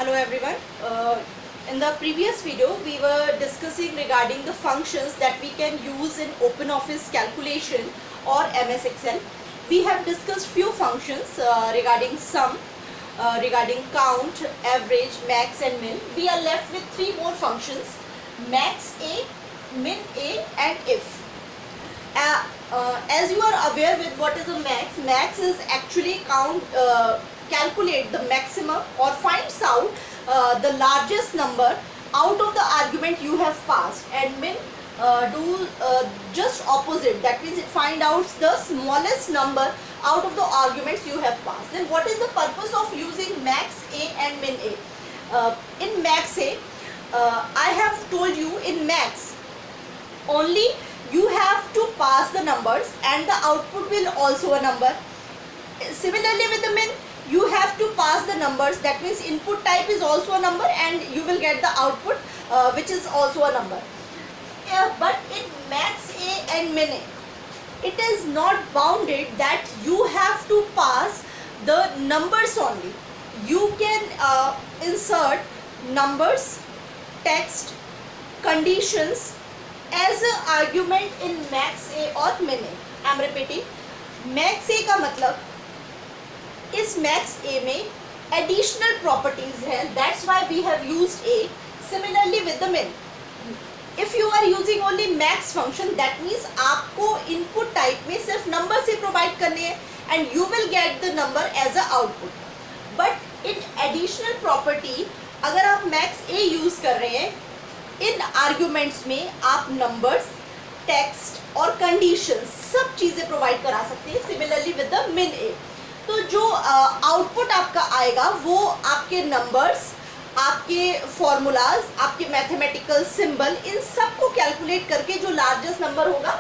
Hello everyone. In the previous video we were discussing regarding the functions that we can use in OpenOffice calculation or MS Excel. We have discussed few functions regarding sum, regarding count, average, max and min. We are left with three more functions: max A, min A and if. As you are aware with what is a max, max is actually calculate the maximum or finds out the largest number out of the argument you have passed, and min do just opposite, that means it find out the smallest number out of the arguments you have passed. Then what is the purpose of using max A and min A? In max A, I have told you in max only you have to pass the numbers and the output will also a number. Similarly with the min, you have to pass the numbers, that means input type is also a number and you will get the output which is also a number. But in max A and min A, it is not bounded that you have to pass the numbers only. You can insert numbers, text, conditions as an argument in max A or min A. I am repeating, max A का मतलब इस max A में additional properties हैं, that's why we have used A. Similarly with the min, if you are using only max function, that means आपको input type में सिर्फ number से provide करने हैं and you will get the number as a output. But in additional property, अगर आप max A use कर रहे हैं, इन आर्ग्यूमेंट्स में आप नंबर्स, टेक्स्ट और कंडीशंस सब चीज़ें प्रोवाइड करा सकते हैं. सिमिलरली विद द मिन ए, तो जो आउटपुट आपका आएगा वो आपके नंबर्स, आपके फॉर्मूलाज, आपके मैथमेटिकल सिंबल, इन सब को कैलकुलेट करके जो लार्जेस्ट नंबर होगा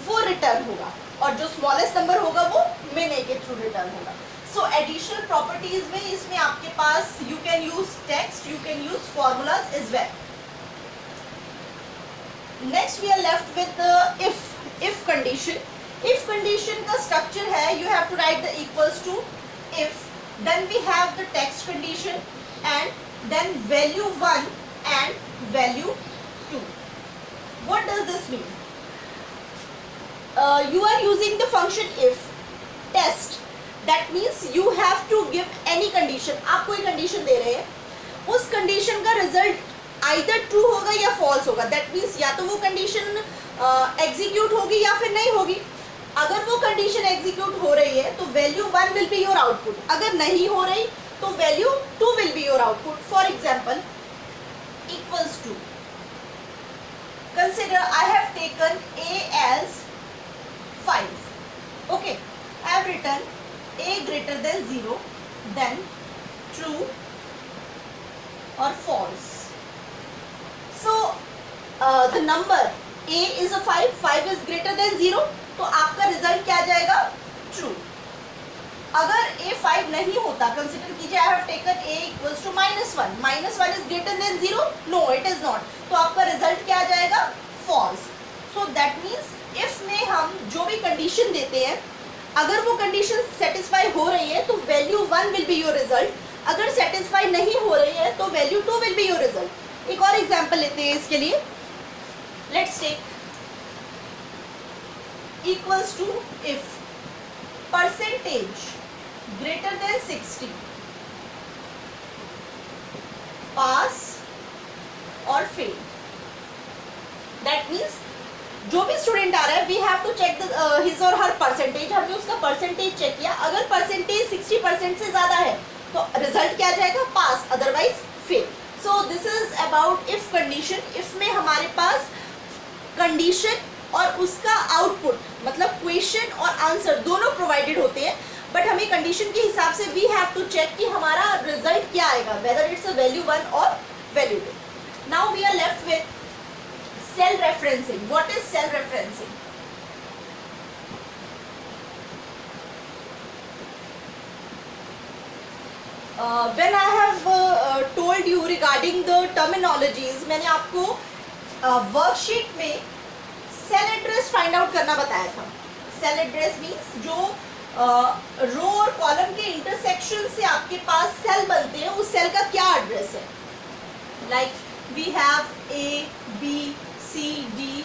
वो रिटर्न होगा और जो स्मॉलेस्ट नंबर होगा वो मिन ए के थ्रू रिटर्न होगा. सो एडिशनल प्रॉपर्टीज में इसमें आपके पास you can use text, you can use formulas as well. Next we are left with the if condition. If condition का structure है, you have to write the equals to if, then we have the text condition and then value 1 and value 2. What does this mean? You are using the function if. Test, that means you have to give any condition. आप कोई condition दे रहे हैं, उस condition का result either true होगा या false होगा. That means या तो वो कंडीशन एग्जीक्यूट होगी या फिर नहीं होगी. अगर वो कंडीशन एग्जीक्यूट हो रही है तो value 1 will be your output. अगर नहीं हो रही तो value 2 will be your output. For example, equals to, consider I have taken a as 5. Okay, I have written a greater than 0, then true or false. So the number a is a 5, 5 is greater than 0, तो आपका result क्या जाएगा? True. अगर a 5 नहीं होता, consider कीजिए I have taken a equals to -1, -1 is greater than 0, no it is not, तो आपका रिजल्ट क्या जाएगा? False. So that means if में हम जो भी कंडीशन देते हैं, अगर वो कंडीशन सेटिस्फाई हो रही है तो value 1 will be your result. अगर सेटिस्फाई नहीं हो रही है तो value 2 will be your result. एक और एग्जांपल लेते हैं इसके लिए. Let's take equals to if percentage greater than 60, pass और फेल. दैट मीन्स जो भी स्टूडेंट आ रहा है, we have to check his और हर परसेंटेज. हमने उसका परसेंटेज चेक किया, अगर परसेंटेज 60% से ज्यादा है तो रिजल्ट क्या जाएगा? Pass, otherwise fail. So this is about if condition. if में हमारे पास condition और उसका output, मतलब question और answer दोनों provided होते हैं, but हमें condition के हिसाब से we have to check कि हमारा result क्या आएगा, whether it's a value 1 or value 2. Now we are left with cell referencing. What is cell referencing? When I have told you regarding the terminologies, मैंने आपको worksheet में cell address find out करना बताया था. Cell address means जो रो और column के intersection से आपके आपके पास सेल बनते हैं उस सेल का क्या एड्रेस है. Like we have A B C D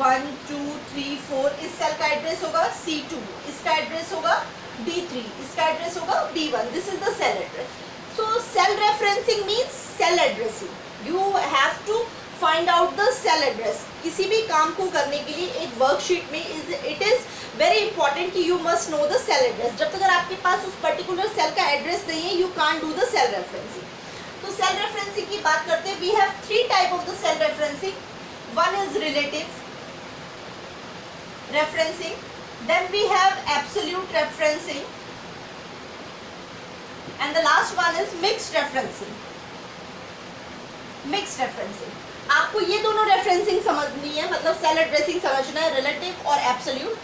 1 2 3 4. इस सेल का एड्रेस होगा C2, इसका एड्रेस होगा D3, इसका एड्रेस होगा B1. This is the cell address. So cell referencing means cell addressing. You have to find out the cell address. किसी भी काम को करने के लिए एक वर्कशीट में इट इज वेरी इंपॉर्टेंट कि you must know the cell address. जब तक आपके पास उस पर्टिकुलर सेल का एड्रेस नहीं है, you can't do the cell referencing. तो सेल रेफरेंसिंग की बात करते हैं. We have 3 type of the cell referencing. One is relative referencing, then we have absolute referencing, and the last one is mixed referencing. Mixed referencing. आपको ये दोनों referencing समझनी है, मतलब सेल एड्रेसिंग समझना है, रिलेटिव और एब्सोल्यूट.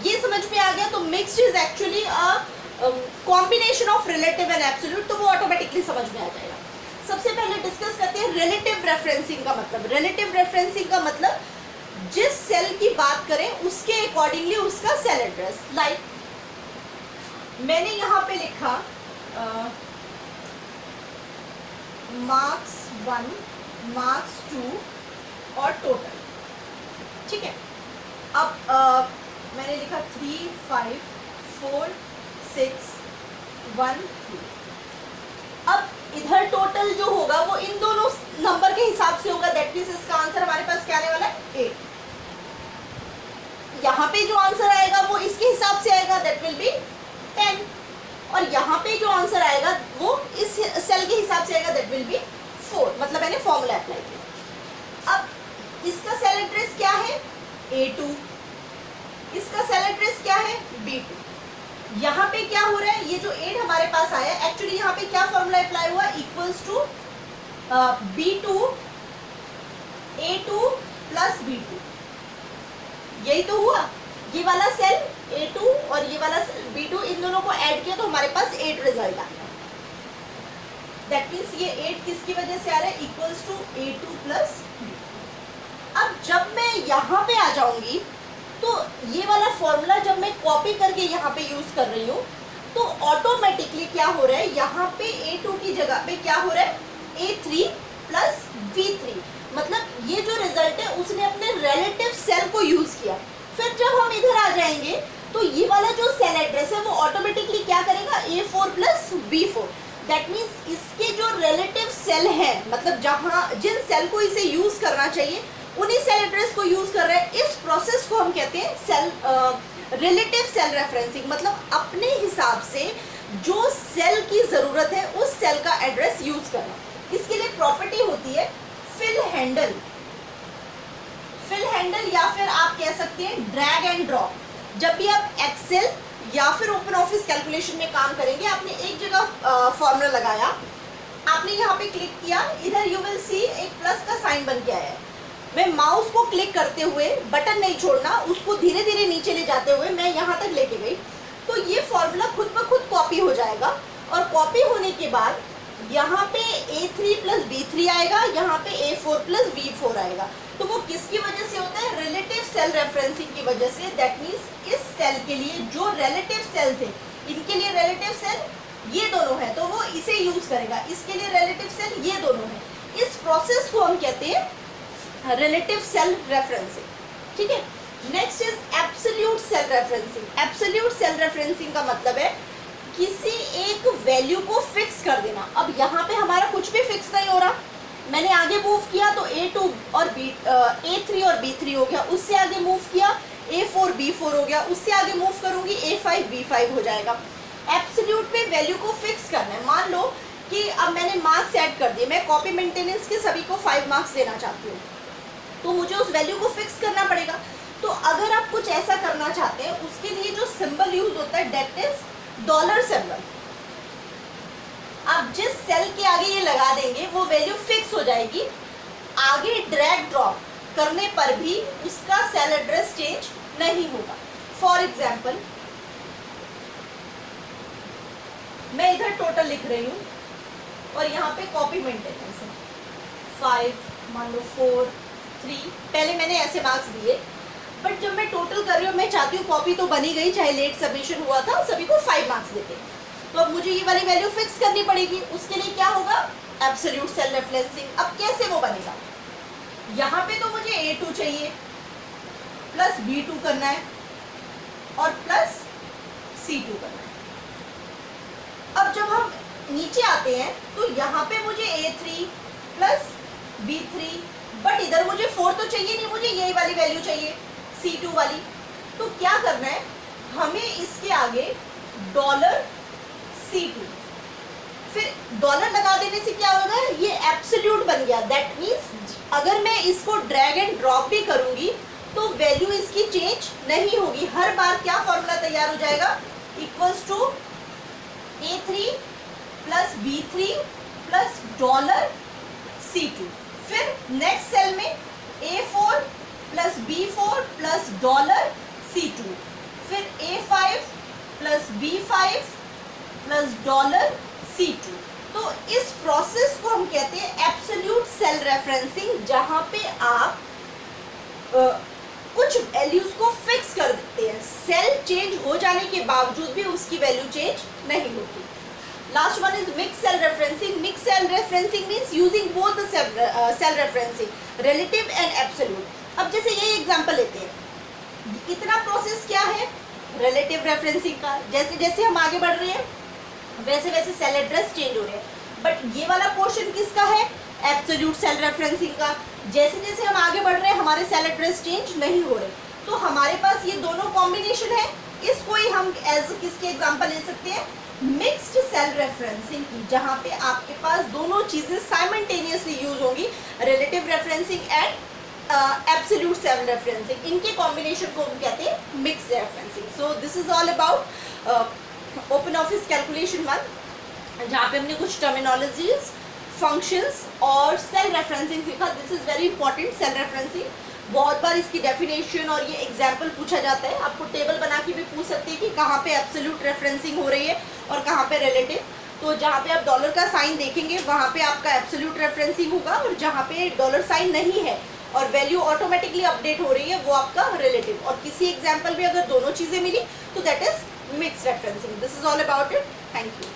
ये समझ में आ गया तो mixed is actually combination of relative and absolute, तो वो ऑटोमेटिकली समझ में आ जाएगा. सबसे पहले डिस्कस करते हैं रिलेटिव रेफरेंसिंग का मतलब. रिलेटिव रेफरेंसिंग का मतलब जिस सेल की बात करें उसके अकॉर्डिंगली उसका सेल एड्रेस. लाइक मैंने यहाँ पे लिखा मार्क्स 1, मार्क्स 2 और टोटल. ठीक है. अब मैंने लिखा 3 5 4 6 1 3. अब इधर टोटल जो होगा वो इन दोनों नंबर के हिसाब से होगा. दैट मीन्स इसका आंसर हमारे पास क्या आने वाला है 8. यहाँ पे जो आंसर आएगा वो इसके हिसाब से आएगा, दैट विल बी 10. और यहाँ पे जो आंसर आएगा वो इस सेल के हिसाब से आएगा, दैट विल बी 4. मतलब मैंने फॉर्मूला अप्लाई किया. अब इसका सेल एड्रेस क्या है A2, इसका सेल एड्रेस क्या है B2. यहाँ पे क्या हो रहा है, ये जो 8 हमारे पास आया, एक्चुअली यहाँ पे क्या फॉर्मूला अप्लाई हुआ, equals to B2 A2 plus B2. यही तो हुआ. ये वाला सेल A2 और ये वाला सेल B2, इन दोनों को ऐड किया तो हमारे पास 8 रिजल्ट आ गया. दैट मीन्स ये 8 किसकी वजह से आ रहा है, equals to A2 plus B2. अब जब मैं यहाँ पे आ जाऊंगी तो ये वाला फॉर्मूला जब मैं कॉपी करके यहाँ पे यूज कर रही हूँ तो ऑटोमेटिकली क्या हो रहा है, यहाँ पे A2 की जगह पे क्या हो रहा है A3 प्लस B3. मतलब ये जो रिजल्ट है उसने अपने रिलेटिव सेल को यूज किया. फिर जब हम इधर आ जाएंगे तो ये वाला जो सेल एड्रेस है वो ऑटोमेटिकली क्या करेगा A4 plus B4. That means इसके जो रिलेटिव सेल है, मतलब जहाँ जिन सेल को इसे यूज करना चाहिए उन्हीं सेल एड्रेस को यूज कर रहे हैं. इस प्रोसेस को हम कहते हैं सेल रिलेटिव सेल रेफरेंसिंग. मतलब अपने हिसाब से जो सेल की जरूरत है उस सेल का एड्रेस यूज करना. इसके लिए प्रॉपर्टी होती है फिल हैंडल. फिल हैंडल या फिर आप कह सकते हैं ड्रैग एंड ड्रॉप. जब भी आप एक्सेल या फिर ओपन ऑफिस कैलकुलेशन में काम करेंगे, आपने एक जगह फॉर्मूला लगाया, आपने यहाँ पे क्लिक किया, इधर यू विल सी एक प्लस का साइन बन के आया है. मैं माउस को क्लिक करते हुए, बटन नहीं छोड़ना, उसको धीरे धीरे नीचे ले जाते हुए मैं यहाँ तक लेके गई तो ये फॉर्मूला खुद ब खुद कॉपी हो जाएगा. और कॉपी होने के बाद यहाँ पे A3 प्लस B3 आएगा, यहाँ पे A4 प्लस B4 आएगा. तो वो किसकी वजह से होता है, रिलेटिव सेल रेफरेंसिंग की वजह से. दैट मीन्स इस सेल के लिए जो रिलेटिव सेल थे, इनके लिए रिलेटिव सेल ये दोनों है तो वो इसे यूज करेगा. इसके लिए रिलेटिव सेल ये दोनों है. इस प्रोसेस को हम कहते हैं रिलेटिव सेल रेफरेंसिंग. ठीक है. Next is absolute cell referencing. Absolute cell referencing का मतलब है किसी एक वैल्यू को फिक्स कर देना. अब यहाँ पे हमारा कुछ भी फिक्स नहीं हो रहा. मैंने आगे मूव किया तो A2 और A3 और B3 हो गया, उससे आगे मूव किया A4 B4 हो गया, उससे आगे मूव करूंगी A5 B5 हो जाएगा. एब्सोल्यूट में वैल्यू को फिक्स करना है. मान लो कि अब मैंने मार्क्स ऐड कर दिए, मैं कॉपी मेंटेनेंस के सभी को 5 मार्क्स देना चाहती हूँ तो मुझे उस वैल्यू को फिक्स करना पड़ेगा. तो अगर आप कुछ ऐसा करना चाहते हैं, उसके लिए जो सिंबल यूज होता है दैट इज डॉलर सिंबल. आप जिस सेल के आगे ये लगा देंगे वो वैल्यू फिक्स हो जाएगी. आगे ड्रैग ड्रॉप करने पर भी उसका सेल एड्रेस चेंज नहीं होगा. फॉर एग्जाम्पल मैं इधर टोटल लिख रही हूँ और यहाँ पे कॉपी मेंटेनेंस है 5, मान लो 4, 3. पहले मैंने ऐसे मार्क्स दिए, बट जब मैं टोटल कर रही हूँ मैं चाहती हूँ कॉपी तो बनी गई, चाहे लेट सबमिशन हुआ था, सभी को 5 मार्क्स देते. तो अब मुझे ये वाली वैल्यू फिक्स करनी पड़ेगी, उसके लिए क्या होगा, एब्सोल्यूट सेल रेफरेंसिंग। अब कैसे वो बनेगा, यहाँ पे तो मुझे A2 चाहिए प्लस B2 करना है और प्लस C2 करना है। अब जब हम नीचे आते हैं तो यहाँ पे मुझे A3 प्लस B3, बट इधर मुझे 4 तो चाहिए नहीं, मुझे यही वाली वैल्यू चाहिए C2 वाली। तो क्या करना है, हमें इसके आगे $C2, फिर डॉलर लगा देने से क्या होगा, ये एब्सोल्यूट बन गया। दैट मीन्स अगर मैं इसको ड्रैग एंड ड्रॉप भी करूंगी तो वैल्यू इसकी चेंज नहीं होगी। हर बार क्या फॉर्मूला तैयार हो जाएगा, equals to A3 plus B3 plus $C2। फिर नेक्स्ट सेल में A4 plus B4 plus $C2, फिर A5 plus B5 plus $C2। तो इस प्रोसेस को हम कहते हैं एब्सोल्यूट सेल रेफरेंसिंग, जहां पे आप कुछ वैल्यूज को फिक्स कर देते हैं, सेल चेंज हो जाने के बावजूद भी उसकी वैल्यू चेंज नहीं होती। Last one is mix cell referencing. Mix cell referencing means using both the cell referencing, relative and absolute. अब जैसे ये एग्जांपल लेते हैं, इतना प्रोसेस क्या है रिलेटिव रेफरेंसिंग का, जैसे जैसे हम आगे बढ़ रहे हैं वैसे वैसे सेल एड्रेस चेंज हो रहे हैं। बट ये वाला पोर्शन किसका है, एब्सोल्यूट सेल रेफरेंसिंग का। जैसे जैसे हम आगे बढ़ रहे हैं हमारे सेल एड्रेस चेंज नहीं हो रहे, तो हमारे पास ये दोनों कॉम्बिनेशन है। इसको ही हम एज किसके एग्जांपल ले सकते हैं, मिक्स्ड सेल रेफरेंसिंग की, जहां पे आपके पास दोनों चीजें साइमल्टेनियसली यूज होंगी, relative referencing and absolute cell referencing. इनके कॉम्बिनेशन को हम कहते हैं mixed referencing. So this is all about open office calculation 1, जहाँ पे हमने कुछ टर्मिनोलॉजीज, फंक्शंस और सेल रेफरेंसिंग सीखा। This is very important, cell referencing. बहुत बार इसकी डेफिनेशन और ये एग्जाम्पल पूछा जाता है, आपको टेबल बना के भी पूछ सकते हैं कि कहाँ पे एब्सोल्यूट रेफरेंसिंग हो रही है और कहाँ पे रिलेटिव। तो जहाँ पे आप डॉलर का साइन देखेंगे वहाँ पे आपका एब्सोल्यूट रेफरेंसिंग होगा, और जहाँ पे डॉलर साइन नहीं है और वैल्यू ऑटोमेटिकली अपडेट हो रही है वो आपका रिलेटिव। और किसी एग्जाम्पल में अगर दोनों चीज़ें मिली तो that is mixed referencing. This is all about it. Thank you.